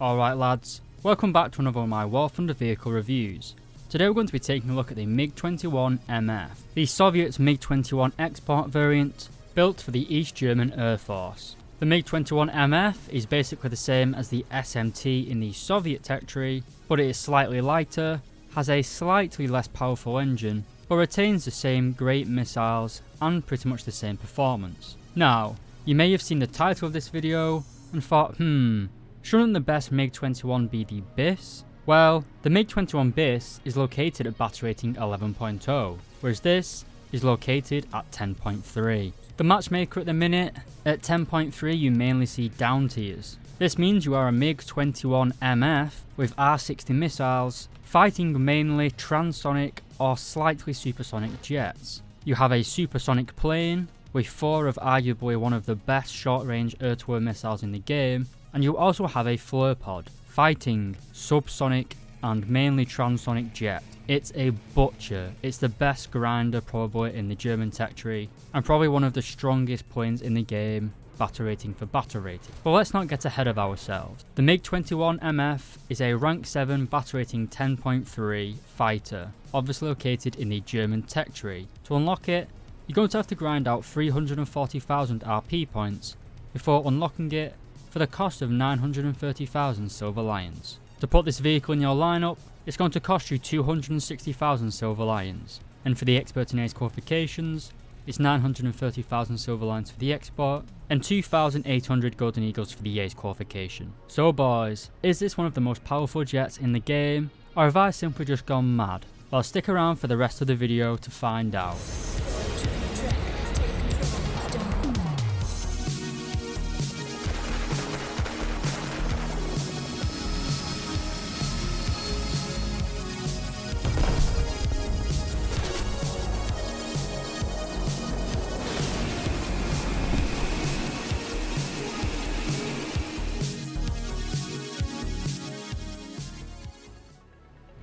Alright lads, welcome back to another of my War Thunder vehicle reviews. Today we're going to be taking a look at the MiG 21MF, the Soviet MiG 21 export variant built for the East German Air Force. The MiG 21MF is basically the same as the SMT in the Soviet tech tree, but it is slightly lighter, has a slightly less powerful engine, but retains the same great missiles and pretty much the same performance. Now, you may have seen the title of this video and thought, shouldn't the best MiG-21 be the BIS? Well, the MiG-21 BIS is located at battle rating 11.0, whereas this is located at 10.3. The matchmaker at the minute, at 10.3 you mainly see down tiers. This means you are a MiG-21MF with R-60 missiles, fighting mainly transonic or slightly supersonic jets. You have a supersonic plane, with 4 of arguably one of the best short-range air-to-air missiles in the game, and you also have a flare pod, fighting subsonic and mainly transonic jet. It's a butcher. It's the best grinder probably in the German tech tree, and probably one of the strongest planes in the game, battle rating for battle rating. But let's not get ahead of ourselves. The MiG-21MF is a rank 7 battle rating 10.3 fighter, obviously located in the German tech tree. To unlock it, you're going to have to grind out 340,000 RP points before unlocking it for the cost of 930,000 Silver Lions. To put this vehicle in your lineup, it's going to cost you 260,000 Silver Lions, and for the expert in Ace qualifications, it's 930,000 Silver Lions for the export, and 2,800 Golden Eagles for the Ace qualification. So boys, is this one of the most powerful jets in the game, or have I simply just gone mad? Well, stick around for the rest of the video to find out.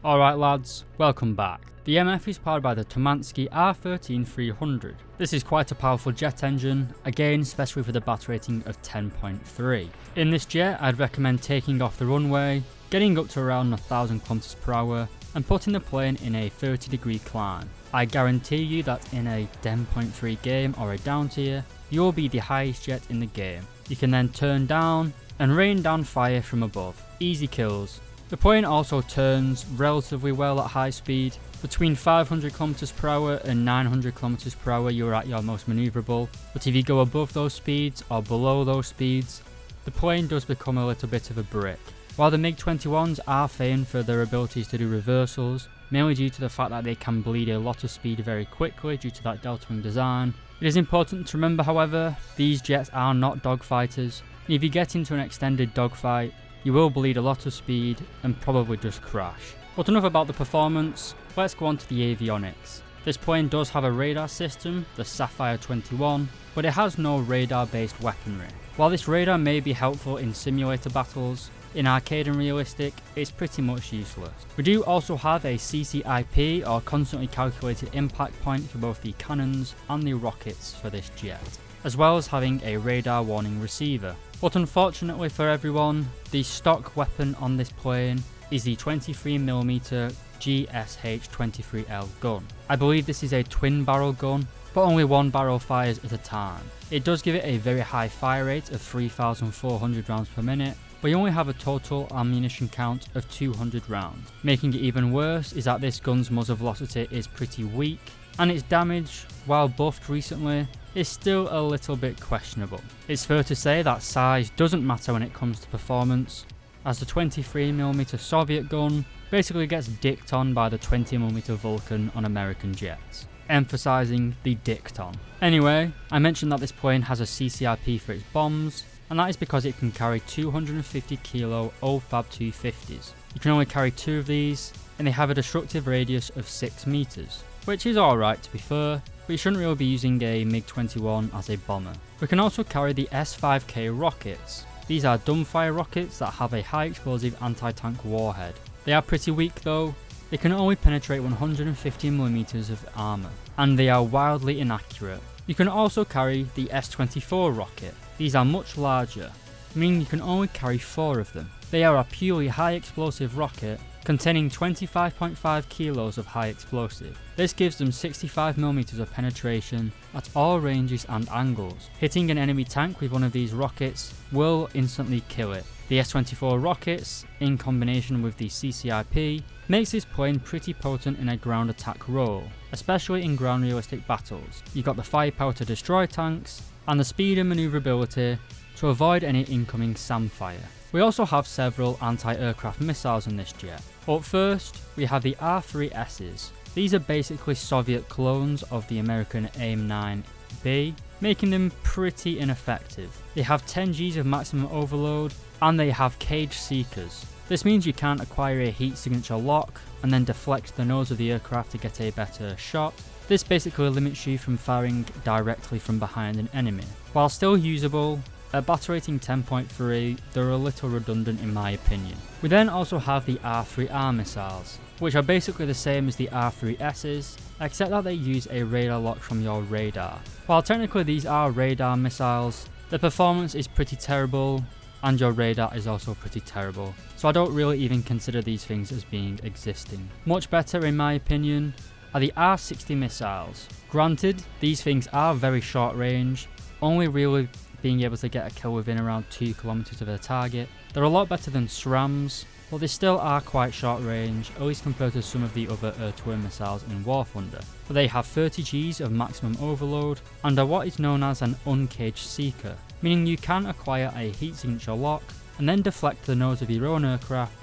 Alright lads, welcome back. The MF is powered by the Tomansky R13-300. This is quite a powerful jet engine, again especially for the battle rating of 10.3. In this jet I'd recommend taking off the runway, getting up to around 1000 km/h and putting the plane in a 30-degree climb. I guarantee you that in a 10.3 game or a down tier, you'll be the highest jet in the game. You can then turn down and rain down fire from above. Easy kills. The plane also turns relatively well at high speed. Between 500 km/h and 900 km/h you're at your most manoeuvrable, but if you go above those speeds or below those speeds, the plane does become a little bit of a brick. While the MiG-21s are famed for their abilities to do reversals, mainly due to the fact that they can bleed a lot of speed very quickly due to that delta wing design, it is important to remember however, these jets are not dogfighters, and if you get into an extended dogfight, you will bleed a lot of speed and probably just crash. But enough about the performance, let's go on to the avionics. This plane does have a radar system, the Sapphire 21, but it has no radar based weaponry. While this radar may be helpful in simulator battles, in arcade and realistic, it's pretty much useless. We do also have a CCIP or constantly calculated impact point for both the cannons and the rockets for this jet, as well as having a radar warning receiver. But unfortunately for everyone, the stock weapon on this plane is the 23mm GSH-23L gun. I believe this is a twin barrel gun, but only one barrel fires at a time. It does give it a very high fire rate of 3,400 rounds per minute, but you only have a total ammunition count of 200 rounds. Making it even worse is that this gun's muzzle velocity is pretty weak, and its damage, while buffed recently, is still a little bit questionable. It's fair to say that size doesn't matter when it comes to performance, as the 23mm Soviet gun basically gets dicked on by the 20mm Vulcan on American jets, emphasising the dicked on. Anyway, I mentioned that this plane has a CCIP for its bombs, and that is because it can carry 250 kilo OFAB 250s. You can only carry 2 of these, and they have a destructive radius of 6 meters, which is alright to be fair, but you shouldn't really be using a MiG-21 as a bomber. We can also carry the S5K rockets. These are dumbfire rockets that have a high explosive anti-tank warhead. They are pretty weak though, they can only penetrate 150mm of armour, and they are wildly inaccurate. You can also carry the S24 rocket. These are much larger, meaning you can only carry 4 of them. They are a purely high explosive rocket containing 25.5 kilos of high explosive. This gives them 65mm of penetration at all ranges and angles. Hitting an enemy tank with one of these rockets will instantly kill it. The S-24 rockets, in combination with the CCIP, makes this plane pretty potent in a ground attack role, especially in ground realistic battles. You've got the firepower to destroy tanks, and the speed and manoeuvrability to avoid any incoming SAM fire. We also have several anti-aircraft missiles in this jet. Up first, we have the R3Ss. These are basically Soviet clones of the American AIM-9B, making them pretty ineffective. They have 10 Gs of maximum overload, and they have cage seekers. This means you can't acquire a heat signature lock and then deflect the nose of the aircraft to get a better shot. This basically limits you from firing directly from behind an enemy. While still usable, at battle rating 10.3, they're a little redundant in my opinion. We then also have the R3R missiles, which are basically the same as the R3Ss, except that they use a radar lock from your radar. While technically these are radar missiles, the performance is pretty terrible, and your radar is also pretty terrible, so I don't really even consider these things as being existing. Much better in my opinion are the R60 missiles. Granted, these things are very short range, only really being able to get a kill within around 2 kilometers of their target. They're a lot better than SRAMs, but they still are quite short range, at least compared to some of the other air-to-air missiles in War Thunder. But they have 30 Gs of maximum overload and are what is known as an uncaged seeker, meaning you can acquire a heat signature lock and then deflect the nose of your own aircraft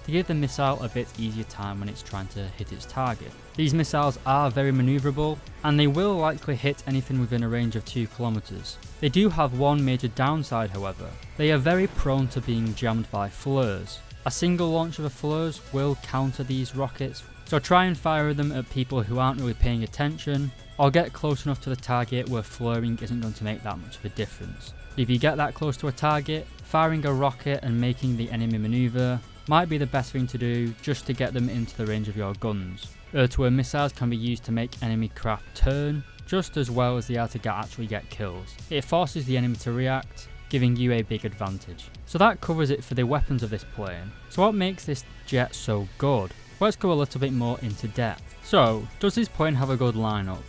to give the missile a bit easier time when it's trying to hit its target. These missiles are very manoeuvrable, and they will likely hit anything within a range of 2 kilometers. They do have one major downside however. They are very prone to being jammed by flares. A single launch of a flares will counter these rockets, so try and fire them at people who aren't really paying attention, or get close enough to the target where flaring isn't going to make that much of a difference. If you get that close to a target, firing a rocket and making the enemy maneuver might be the best thing to do just to get them into the range of your guns. Air-to-air missiles can be used to make enemy craft turn, just as well as they are to actually get kills. It forces the enemy to react, giving you a big advantage. So that covers it for the weapons of this plane. So what makes this jet so good? Let's go a little bit more into depth. So, does this plane have a good lineup?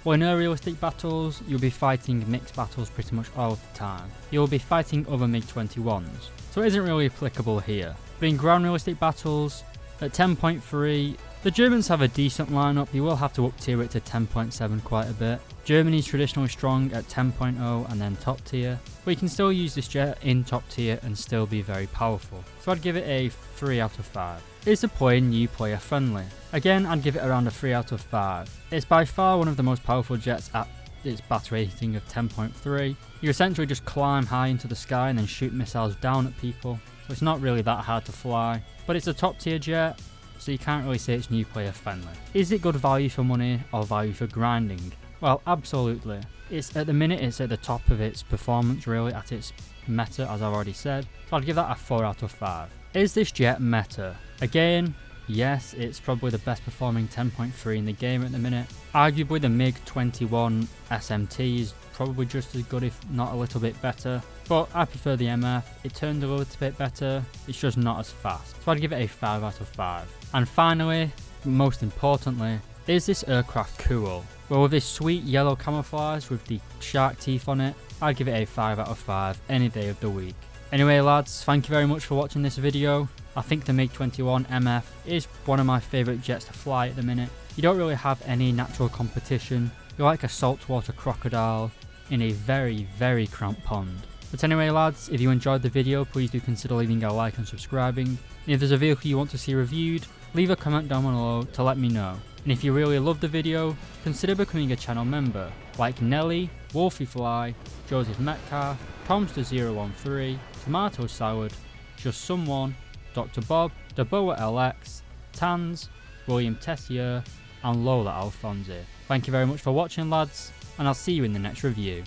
Well, in air realistic battles, you'll be fighting mixed battles pretty much all the time. You'll be fighting other MiG 21s, so it isn't really applicable here. But in ground realistic battles, at 10.3, the Germans have a decent lineup. You will have to up tier it to 10.7 quite a bit. Germany is traditionally strong at 10.0 and then top tier, but you can still use this jet in top tier and still be very powerful. So I'd give it a 3 out of 5. Is the plane new player friendly? Again, I'd give it around a 3 out of 5. It's by far one of the most powerful jets at its battle rating of 10.3. You essentially just climb high into the sky and then shoot missiles down at people, so it's not really that hard to fly. But it's a top tier jet, so you can't really say it's new player friendly. Is it good value for money or value for grinding? Well, absolutely. At the minute it's at the top of its performance really, at its meta as I've already said, so I'd give that a 4 out of 5. Is this jet meta? Again, yes, it's probably the best performing 10.3 in the game at the minute. Arguably the MiG 21 SMT is probably just as good, if not a little bit better, but I prefer the MF. It turned a little bit better, it's just not as fast, so I'd give it a 5 out of 5. And finally, most importantly, is this aircraft cool? Well, with this sweet yellow camouflage with the shark teeth on it, I'd give it a 5 out of 5 any day of the week. Anyway lads, thank you very much for watching this video. I think the MiG 21MF is one of my favourite jets to fly at the minute. You don't really have any natural competition. You're like a saltwater crocodile in a very, very cramped pond. But anyway lads, if you enjoyed the video, please do consider leaving a like and subscribing. And if there's a vehicle you want to see reviewed, leave a comment down below to let me know. And if you really loved the video, consider becoming a channel member, like Nelly, Wolfie Fly, Joseph Metcalf, Tomster013, Tomato Salad, Just Someone, Dr. Bob, Daboa LX, Tans, William Tessier, and Lola Alfonso. Thank you very much for watching lads, and I'll see you in the next review.